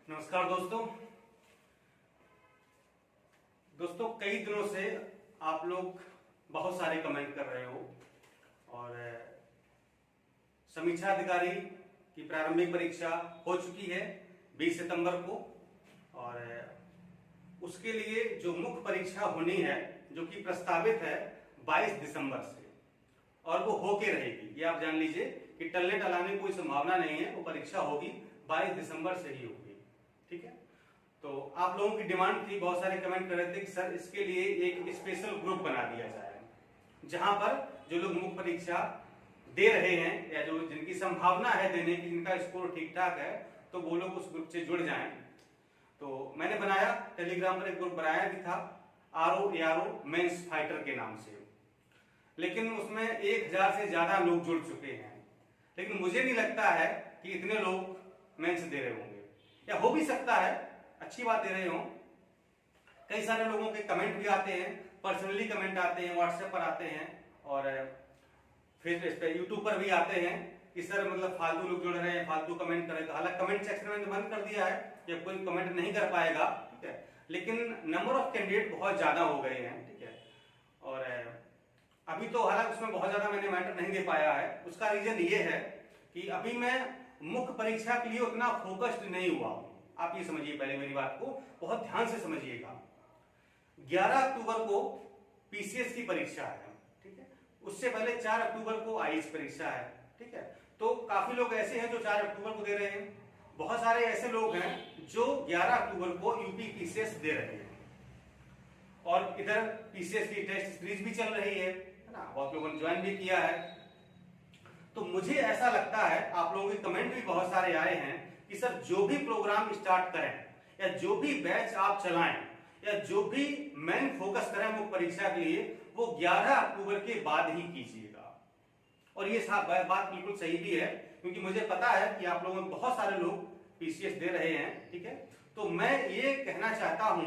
नमस्कार दोस्तों कई दिनों से आप लोग बहुत सारे कमेंट कर रहे हो और समीक्षा अधिकारी की प्रारंभिक परीक्षा हो चुकी है 20 सितंबर को और उसके लिए जो मुख्य परीक्षा होनी है जो कि प्रस्तावित है 22 दिसंबर से और वो होके रहेगी। ये आप जान लीजिए कि टलने टलाने कोई संभावना नहीं है, वो परीक्षा होगी 22 दिसंबर से ही होगी। ठीक है, तो आप लोगों की डिमांड थी, बहुत सारे कमेंट कर रहे थे कि सर इसके लिए एक स्पेशल ग्रुप बना दिया जाए जहां पर जो लोग मुख्य परीक्षा दे रहे हैं या जो जिनकी संभावना है देने की, जिनका स्कोर ठीक ठाक है, तो वो लोग उस ग्रुप से जुड़ जाएं। तो मैंने बनाया, टेलीग्राम पर एक ग्रुप बनाया भी था RO मेंस फाइटर के नाम से, लेकिन उसमें 1000 से ज्यादा लोग जुड़ चुके हैं। लेकिन मुझे नहीं लगता है कि इतने लोग मेंस दे रहे होंगे, या हो भी सकता है अच्छी बात दे रहे हो। कई सारे लोगों के कमेंट भी आते हैं, पर्सनली कमेंट आते हैं, व्हाट्सएप पर आते हैं और फेसबुक पे यूट्यूब पर भी आते हैं कि सर मतलब फालतू लोग जुड़ रहे हैं, फालतू कमेंट कर रहे हैं। तो हालांकि कमेंट सेक्शन में बंद कर दिया है कि कोई कमेंट नहीं कर पाएगा, ठीक है, लेकिन नंबर ऑफ कैंडिडेट बहुत ज्यादा हो गए हैं, ठीक है। और अभी तो हालांकि उसमें बहुत ज्यादा मैंने मैटर नहीं दे पाया है। उसका रीजन ये है कि अभी मैं मुख्य परीक्षा के लिए उतना फोकस्ड नहीं हुआ हूं। आप ये समझिए, पहले मेरी बात को बहुत ध्यान से समझिएगा। 11 अक्टूबर को पीसीएस की परीक्षा है, ठीक है, उससे पहले 4 अक्टूबर को आईएएस परीक्षा है, ठीक है। तो काफी लोग ऐसे हैं जो 4 अक्टूबर को दे रहे हैं, बहुत सारे ऐसे लोग हैं जो 11 अक्टूबर को यूपी पीसीएस दे रहे हैं और इधर पीसीएस की टेस्ट सीरीज भी चल रही है ना, बहुत लोगों ने ज्वाइन भी किया है। तो मुझे ऐसा लगता है, आप लोगों के कमेंट भी बहुत सारे आए हैं कि सर जो भी प्रोग्राम स्टार्ट करें या जो भी बैच आप चलाएं या जो भी मेन फोकस करें मुख्य परीक्षा के लिए, वो 11 अक्टूबर के बाद ही कीजिएगा। और ये बात बिल्कुल सही भी है, क्योंकि मुझे पता है कि आप लोगों में बहुत सारे लोग पीसीएस दे रहे हैं, ठीक है। तो मैं ये कहना चाहता हूं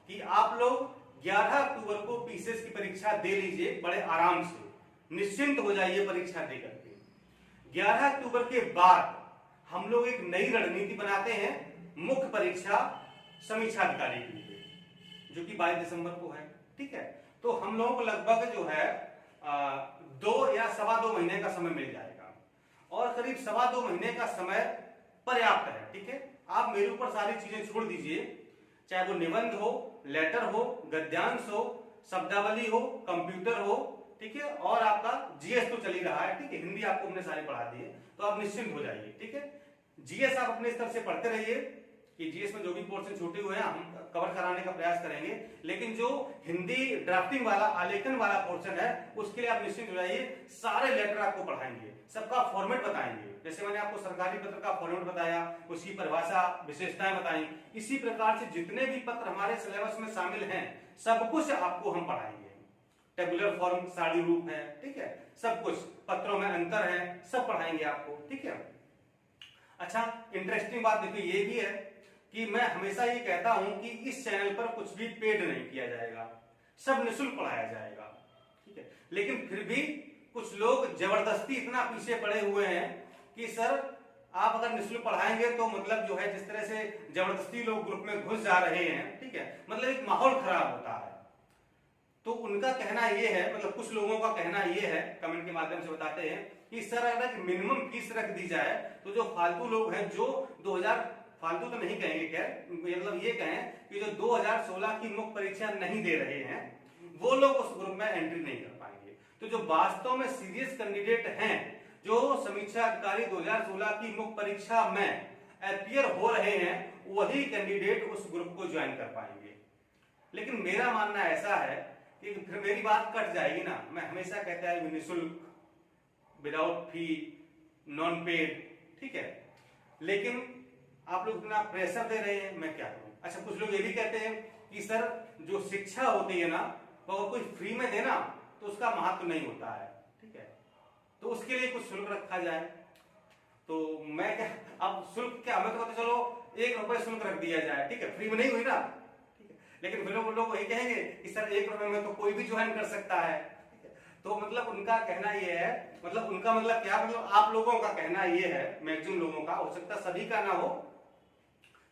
कि आप लोग 11 अक्टूबर को पीसीएस की परीक्षा दे लीजिए, बड़े आराम से निश्चिंत हो जाइए परीक्षा दे करके। 11 अक्टूबर के बाद हम लोग एक नई रणनीति बनाते हैं मुख्य परीक्षा समीक्षा अधिकारी के लिए, जो कि 22 दिसंबर को है, ठीक है। तो हम लोगों को लगभग जो है 2 या 2.25 महीने का समय मिल जाएगा और करीब 2.25 महीने का समय पर्याप्त है, ठीक है। आप मेरे ऊपर सारी चीजें छोड़ दीजिए, चाहे वो निबंध हो, लेटर हो, गद्यांश हो, शब्दावली हो, कंप्यूटर हो, ठीक है, और आपका जीएस तो चल ही रहा है, ठीक है, हिंदी आपको हमने सारी पढ़ा दी है, तो आप निश्चिंत हो जाइए, ठीक है। जीएस आप अपने स्तर से पढ़ते रहिए कि जीएस में जो भी पोर्शन छूटे हुए हैं हम कवर कराने का प्रयास करेंगे, लेकिन जो हिंदी ड्राफ्टिंग वाला, आलेखन वाला पोर्शन है उसके लिए आप निश्चिंत हो जाइए। सारे लेटर आपको पढ़ाएंगे, सबका फॉर्मेट बताएंगे, जैसे मैंने आपको सरकारी पत्र का फॉर्मेट बताया, उसकी परिभाषा, विशेषताएं बताई, इसी प्रकार से जितने भी पत्र हमारे सिलेबस में शामिल हैं सब कुछ आपको हम पढ़ाएंगे। टेबुलर फॉर्म, सारणी रूप है, ठीक है, सब कुछ, पत्रों में अंतर है, सब पढ़ाएंगे आपको, ठीक है। अच्छा, इंटरेस्टिंग बात देखिए ये भी है कि मैं हमेशा ये कहता हूं कि इस चैनल पर कुछ भी पेड नहीं किया जाएगा, सब निःशुल्क पढ़ाया जाएगा, ठीक है। लेकिन फिर भी कुछ लोग जबरदस्ती इतना पीछे पड़े हुए हैं कि सर आप अगर निःशुल्क पढ़ाएंगे तो मतलब जो है जिस तरह से जबरदस्ती लोग ग्रुप में घुस जा रहे हैं, ठीक है, मतलब एक माहौल खराब होता है। तो उनका कहना यह है, मतलब कुछ लोगों का कहना यह है, कमेंट के माध्यम से बताते हैं कि सर अगर मिनिमम फीस रख दी जाए तो जो फालतू लोग हैं, जो 2000 फालतू तो नहीं कहेंगे, खैर मतलब ये कहें कि जो 2016 की मुख्य परीक्षा नहीं दे रहे हैं वो लोग उस ग्रुप में एंट्री नहीं कर पाएंगे। तो जो वास्तव में सीरियस कैंडिडेट हैं, जो समीक्षा अधिकारी 2016 की मुख्य परीक्षा में अपीयर हो रहे हैं, वही कैंडिडेट उस ग्रुप को ज्वाइन कर पाएंगे। लेकिन मेरा मानना ऐसा है कि फिर मेरी बात कट जाएगी ना। मैं हमेशा कहता है निःशुल्क, विदाउट फी, नॉन पेड, ठीक है, लेकिन आप लोग इतना प्रेशर दे रहे हैं, मैं क्या करूं। अच्छा, कुछ लोग ये भी कहते हैं कि सर जो शिक्षा होती है ना, वो अगर कोई फ्री में देना तो उसका महत्व नहीं होता है, ठीक है, तो उसके लिए कुछ शुल्क रखा जाए। तो मैं क्या, अब शुल्क क्या, हमें तो पता चलो 1 रुपए शुल्क रख दिया जाए, ठीक है, फ्री में नहीं हुई ना, ठीक है, लेकिन फिर लोग वही कहेंगे कि सर 1 रुपए में तो कोई भी ज्वाइन कर सकता है, ठीक है। तो मतलब उनका कहना यह है, मतलब उनका मतलब क्या, मतलब आप लोगों का कहना यह है, मैक्सिमम लोगों का, हो सकता सभी का ना हो,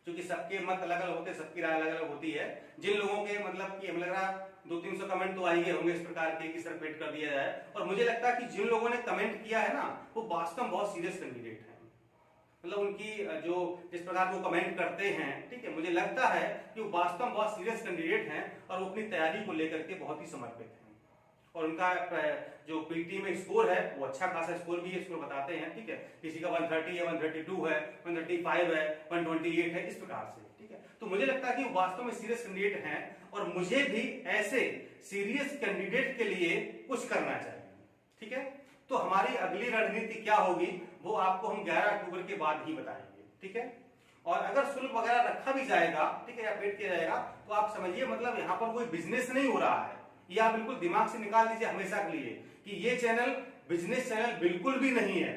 क्योंकि सबके मत अलग अलग होते हैं, सबकी राय अलग अलग होती है। जिन लोगों के मतलब कि हमें लग रहा 200-300 कमेंट तो आई गए होंगे इस प्रकार के कि सर पेड कर दिया जाए, और मुझे लगता है कि जिन लोगों ने कमेंट किया है ना वो वास्तव में बहुत सीरियस कैंडिडेट है। मतलब उनकी जो जिस प्रकार वो कमेंट करते हैं, ठीक है, मुझे लगता है कि वो वास्तव में बहुत सीरियस कैंडिडेट हैं और वो अपनी तैयारी को लेकर के बहुत ही समर्पित हैं, और उनका जो पीटी में स्कोर है वो अच्छा खासा स्कोर भी है, इसमें बताते हैं, ठीक है, किसी का 130 है, 132 है, 135 है, 128 है, इस प्रकार से, ठीक है। तो मुझे लगता है कि वो वास्तव में सीरियस कैंडिडेट हैं और मुझे भी ऐसे सीरियस कैंडिडेट के लिए कुछ करना चाहिए, ठीक है। तो हमारी अगली रणनीति क्या होगी वो आपको हम 11 अक्टूबर के बाद ही बताएंगे, ठीक है। और अगर शुल्क वगैरह रखा भी जाएगा, ठीक है, या पेड किया जाएगा, तो आप समझिए मतलब यहाँ पर कोई बिजनेस नहीं हो रहा है, ये आप बिल्कुल दिमाग से निकाल दीजिए हमेशा के लिए कि ये चैनल बिजनेस चैनल बिल्कुल भी नहीं है।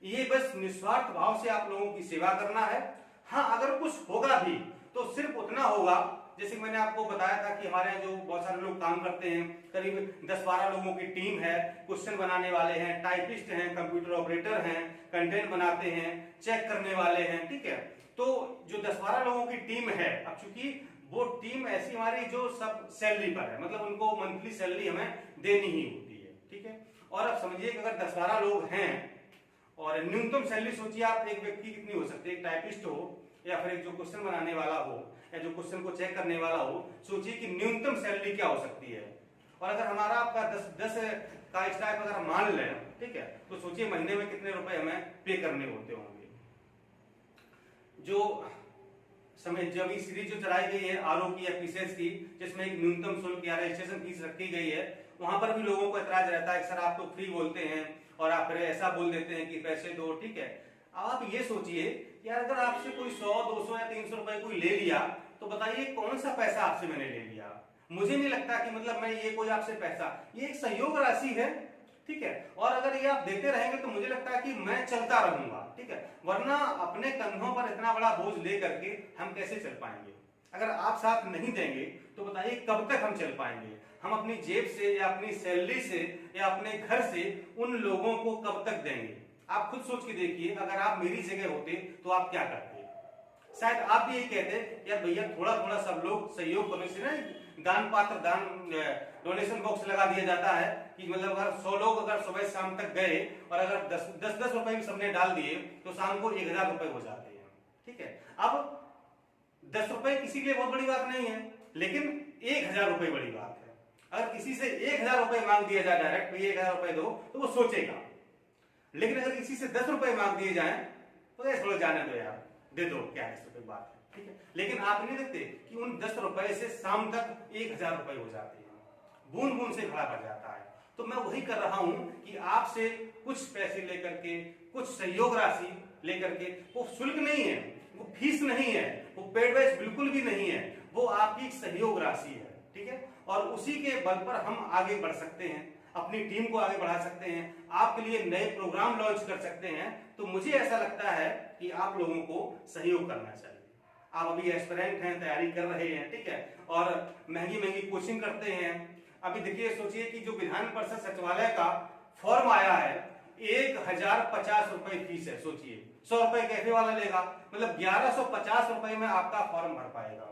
ये बस निस्वार्थ भाव से आप लोगों की सेवा करना है। हाँ, अगर कुछ होगा भी तो सिर्फ उतना होगा, जैसे मैंने आपको बताया था कि हमारे यहाँ जो बहुत सारे लोग काम करते हैं, करीब 10-12 लोगों की टीम है, क्वेश्चन बनाने वाले हैं, टाइपिस्ट हैं, कंप्यूटर ऑपरेटर हैं, कंटेंट बनाते हैं, चेक करने वाले हैं, ठीक है। तो जो 10-12 लोगों की टीम है, अब चूंकि वो टीम ऐसी हमारी जो सब सैलरी पर है, मतलब उनको मंथली सैलरी हमें देनी ही होती है, ठीक है। और अब समझिए कि अगर 10-12 लोग हैं और न्यूनतम सैलरी सोचिए आप एक व्यक्ति कितनी हो सकती है, एक टाइपिस्ट हो या फिर एक जो क्वेश्चन बनाने वाला हो या जो क्वेश्चन को चेक करने वाला हो, सोचिए कि न्यूनतम सैलरी क्या हो सकती है। और अगर हमारा आपका 10 का स्टाफ अगर मान लें, ठीक है, तो सोचिए महीने में कितने रुपए हमें पे करने होते होंगे। जो समय जब ये सीरीज जो चलाई गई है आरओ की या पीसीएस की, जिसमें एक न्यूनतम शुल्क या रजिस्ट्रेशन फीस रखी गई है, वहां पर भी लोगों को एतराज रहता है कि सर आप तो फ्री बोलते हैं और आप फिर ऐसा बोल देते हैं कि पैसे दो, ठीक है। अब आप ये सोचिए यार, अगर आपसे कोई 100-200 या 300 रुपए कोई ले लिया तो बताइए कौन सा पैसा आपसे मैंने ले लिया। मुझे नहीं लगता कि मतलब मैं ये कोई आपसे पैसा, ये एक सहयोग राशि है, ठीक है। और अगर ये आप देते रहेंगे तो मुझे लगता है कि मैं चलता रहूंगा, ठीक है, वरना अपने कंधों पर इतना बड़ा बोझ ले करके हम कैसे चल पाएंगे। अगर आप साथ नहीं देंगे तो बताइए कब तक हम चल पाएंगे। हम अपनी जेब से या अपनी सैलरी से या अपने घर से उन लोगों को कब तक देंगे। आप खुद सोच के देखिए, अगर आप मेरी जगह होते तो आप क्या करते। शायद आप भी यही कहते यार भैया थोड़ा थोड़ा सब लोग सहयोग करने से ना, दान पात्र दान डोनेशन बॉक्स लगा दिया जाता है कि मतलब अगर 100 लोग अगर सुबह शाम तक गए और अगर 10-10 रुपए भी सबने डाल दिए तो शाम को 1000 रुपए हो जाते हैं, ठीक है। अब 10 रुपए किसी के लिए बहुत बड़ी बात नहीं है, लेकिन 1000 रुपए बड़ी बात है। अगर किसी से 1000 रुपए मांग दिया जाए डायरेक्ट, भैया 1000 रुपए दो, तो वो सोचेगा। लेकिन अगर किसी से 10 रुपए मांग दिए जाए तो ऐसे थोड़ा जाने दो यार, दे दो, क्या 10 रुपए बात है, ठीक है। लेकिन आप नहीं देखते कि उन 10 रुपए से शाम तक 1000 रुपए हो जाते हैं, बूंद बूंद से खड़ा पड़ जाता है। तो मैं वही कर रहा हूं कि आपसे कुछ पैसे लेकर के, कुछ सहयोग राशि लेकर के, वो शुल्क नहीं है, वो फीस नहीं है, वो पेड बैच बिल्कुल भी नहीं है, वो आपकी सहयोग राशि है, ठीक है। और उसी के बल पर हम आगे बढ़ सकते हैं, अपनी टीम को आगे बढ़ा सकते हैं, आपके लिए नए प्रोग्राम लॉन्च कर सकते हैं। तो मुझे ऐसा लगता है कि आप लोगों को सहयोग करना चाहिए। आप अभी एस्पिरेंट हैं, तैयारी कर रहे हैं, ठीक है, और महंगी महंगी कोचिंग करते हैं। अभी देखिए, सोचिए कि जो विधान परिषद सचिवालय का फॉर्म आया है, 1050 रुपए फीस है। सोचिए 100 रुपए कैफे वाला लेगा, मतलब 1150 रुपए में आपका फॉर्म भर पाएगा।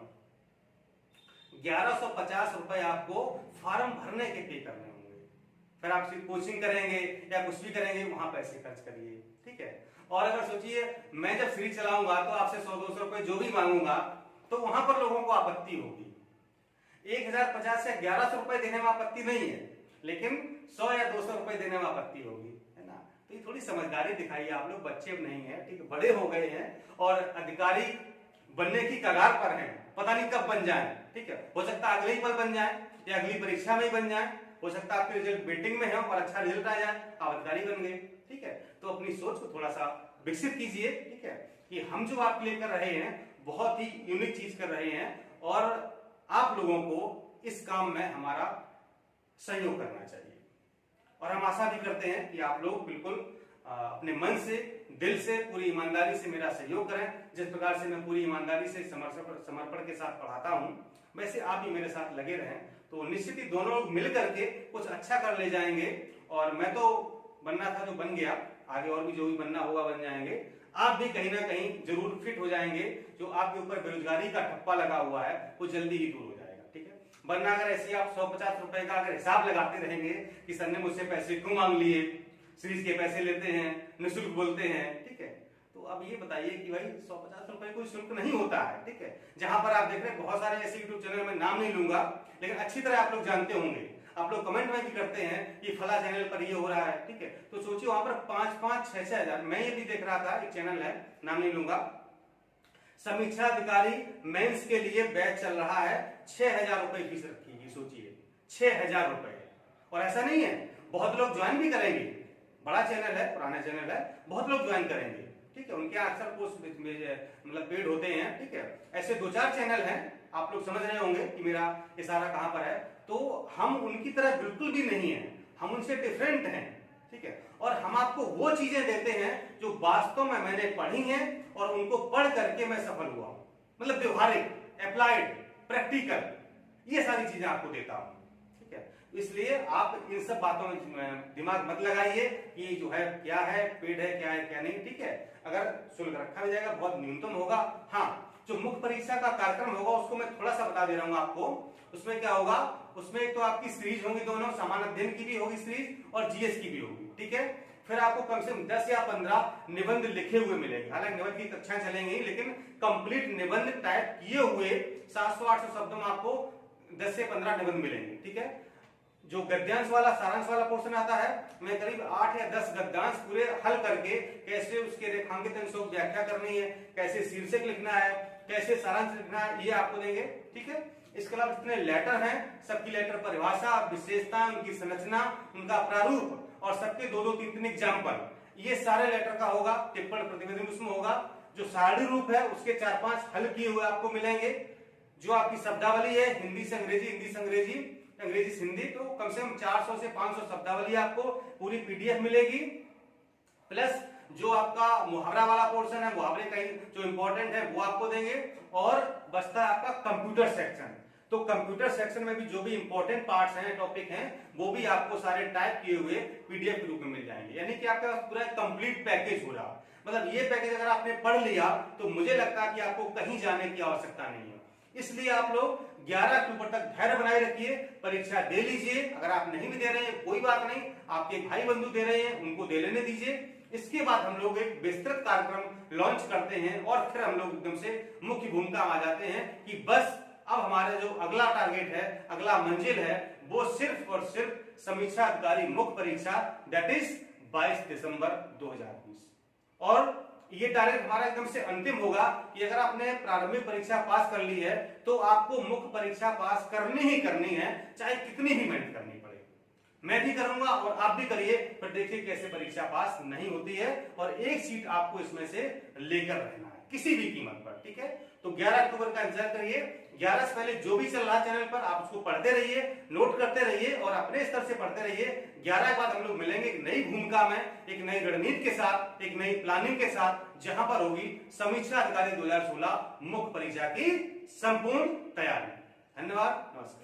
1150 रुपए आपको फॉर्म भरने के पे करने होंगे। फिर आप सिर्फ कोचिंग करेंगे या कुछ भी करेंगे, वहां पैसे खर्च करिए, ठीक है। और अगर सोचिए मैं जब सीरीज चलाऊंगा तो आपसे 100-200 रुपए जो भी मांगूंगा तो वहां पर लोगों को आपत्ति होगी। 1050 से 1100 रुपए देने में आपत्ति नहीं है, लेकिन 100 या 200 रुपए देने में आपत्ति होगी, है ना। तो ये थोड़ी समझदारी दिखाइए, आप लोग बच्चे अब नहीं है, ठीक है, बड़े हो गए हैं और अधिकारी बनने की कगार पर हैं, पता नहीं कब बन जाए, ठीक है। हो सकता है अगले ही पल बन जाए या अगली परीक्षा में ही बन जाए, हो सकता है आपके रिजल्ट वेटिंग में है और अच्छा रिजल्ट आ जाए, आप अधिकारी बन गए, ठीक है। तो अपनी सोच को थोड़ा सा विकसित कीजिए, ठीक है, कि हम जो आपके लिए कर रहे हैं बहुत ही यूनिक चीज कर रहे हैं और आप लोगों को इस काम में हमारा सहयोग करना चाहिए। और हम आशा भी करते हैं कि आप लोग बिल्कुल अपने मन से, दिल से, पूरी ईमानदारी से मेरा सहयोग करें। जिस प्रकार से मैं पूरी ईमानदारी से समर्पण के साथ पढ़ाता हूं, वैसे आप भी मेरे साथ लगे रहें, तो निश्चित ही दोनों लोग मिल करके कुछ अच्छा कर ले जाएंगे। और मैं तो बनना था जो बन गया, आगे और भी जो भी बनना होगा बन जाएंगे। आप भी कहीं ना कहीं जरूर फिट हो जाएंगे। जो आपके ऊपर बेरोजगारी का ठप्पा लगा हुआ है वो जल्दी ही दूर हो जाएगा, ठीक है। वरना अगर ऐसे आप 150 रुपए का अगर हिसाब लगाते रहेंगे कि सर ने मुझसे पैसे क्यों मांग लिए, सीरीज के पैसे लेते हैं, निःशुल्क बोलते हैं, ठीक है, तो अब ये बताइए कि भाई 150 रुपए कोई शुल्क नहीं होता है, ठीक है। जहां पर आप देख रहे हैं बहुत सारे ऐसे यूट्यूब चैनल, में नाम नहीं लूंगा, लेकिन अच्छी तरह आप लोग जानते होंगे, आप लोग कमेंट में भी करते हैं कि फला चैनल पर ये हो रहा है, ठीक है। तो सोचिए वहां पर 5-5, 6-6 हजार, मैं ये भी देख रहा था, एक चैनल है, नाम नहीं लूंगा, समीक्षा अधिकारी मेंस के लिए बैच चल रहा है, 6,000 रुपए फीस रखी है, सोचिए 6,000 रुपए। और ऐसा नहीं है, बहुत लोग ज्वाइन भी करेंगे, बड़ा चैनल है, पुराना चैनल है, बहुत लोग ज्वाइन करेंगे, ठीक है। उनके अक्सर कोर्स मतलब पेड होते हैं, ठीक है। ऐसे 2-4 चैनल हैं, आप लोग समझ रहे होंगे कि मेरा इशारा कहां पर है। तो हम उनकी तरह बिल्कुल भी नहीं है, हम उनसे डिफरेंट हैं, ठीक है। और हम आपको वो चीजें देते हैं जो वास्तव में मैंने पढ़ी हैं और उनको पढ़ करके मैं सफल हुआ, मतलब व्यवहारिक, अप्लाइड, प्रैक्टिकल, ये सारी चीजें आपको देता हूं, ठीक है। इसलिए आप इन सब बातों में दिमाग मत लगाइए कि जो है क्या है पेड है, क्या है क्या नहीं, ठीक है। अगर शुल्क रखा भी जाएगा बहुत न्यूनतम होगा। हाँ, जो मुख्य परीक्षा का कार्यक्रम होगा उसको मैं थोड़ा सा बता दे रहा हूं आपको। उसमें क्या होगा, उसमें एक तो आपकी सीरीज होंगी, दोनों सामान्य अध्ययन की भी होगी सीरीज और जीएस की भी होगी, ठीक है। फिर आपको कम से कम 10 या 15 निबंध लिखे हुए मिलेंगे। हालांकि निबंध की कक्षाएं चलेंगी, लेकिन कंप्लीट निबंध टाइप किए हुए 700-800 शब्दों में आपको 10 से 15 निबंध मिलेंगे, ठीक है। जो गद्यांश वाला, सारांश वाला पोर्शन आता है, मैं करीब 8 या 10 गद्यांश पूरे हल करके कैसे उसके रेखांकित अंशों की व्याख्या करनी है, कैसे शीर्षक लिखना है, कैसे सारांश लिखना है, ये आपको देंगे, ठीक है। इसके अलावा जितने लेटर हैं, सबकी लेटर परिभाषा, विशेषता, उनकी संरचना, उनका प्रारूप और सबके 2-2-3-3 एग्जाम्पल, ये सारे लेटर का होगा। टिप्पण प्रतिवेदन उसमें होगा। जो सारणी रूप है उसके 4-5 हल किए हुए आपको मिलेंगे। जो आपकी शब्दावली है, हिंदी से अंग्रेजी, हिंदी से अंग्रेजी, अंग्रेजी से हिंदी, तो कम से कम 400 से 500 शब्दावली आपको पूरी पीडीएफ मिलेगी। प्लस जो आपका मुहावरा वाला पोर्शन है, मुहावरे कहीं जो इंपॉर्टेंट है वो आपको देंगे। और बचता है आपका कंप्यूटर सेक्शन। तो कंप्यूटर सेक्शन में भी जो भी इंपॉर्टेंट पार्ट्स हैं, टॉपिक हैं, वो भी आपको सारे टाइप किए हुए पीडीएफ के रूप में मिल जाएंगे। यानी कि आपके पास पूरा कंप्लीट पैकेज हो रहा। मतलब ये पैकेज अगर आपने पढ़ लिया तो मुझे लगता है कि आपको कहीं जाने की आवश्यकता नहीं है। इसलिए आप लोग 11 अक्टूबर तक धैर्य बनाए रखिए, परीक्षा दे लीजिए। अगर आप नहीं भी दे रहे हैं कोई बात नहीं, आपके भाई बंधु दे रहे हैं उनको दे लेने दीजिए। इसके बाद हम लोग एक विस्तृत कार्यक्रम लॉन्च करते हैं और फिर हम लोग एकदम से मुख्य भूमिका में आ जाते हैं कि बस अब हमारा जो अगला टारगेट है, अगला मंजिल है, वो सिर्फ और सिर्फ समीक्षा अधिकारी मुख्य परीक्षा, दैट इज 22 दिसंबर 2020। और ये टारगेट हमारा एकदम से अंतिम होगा कि अगर आपने प्रारंभिक परीक्षा पास कर ली है तो आपको मुख्य परीक्षा पास करनी ही करनी है, चाहे कितनी भी मेहनत करनी पड़े। मैं भी करूंगा और आप भी करिए, फिर देखिए कैसे परीक्षा पास नहीं होती है। और एक सीट आपको इसमें से लेकर रहना है किसी भी कीमत पर, ठीक है। तो 11 अक्टूबर का इंतजार करिए। 11 से पहले जो भी चल रहा है चैनल पर आप उसको पढ़ते रहिए, नोट करते रहिए और अपने स्तर से पढ़ते रहिए। 11 के बाद हम लोग मिलेंगे एक नई भूमिका में, एक नई रणनीति के साथ, एक नई प्लानिंग के साथ, जहां पर होगी समीक्षा अधिकारी 2016 मुख्य परीक्षा की संपूर्ण तैयारी। धन्यवाद, नमस्कार।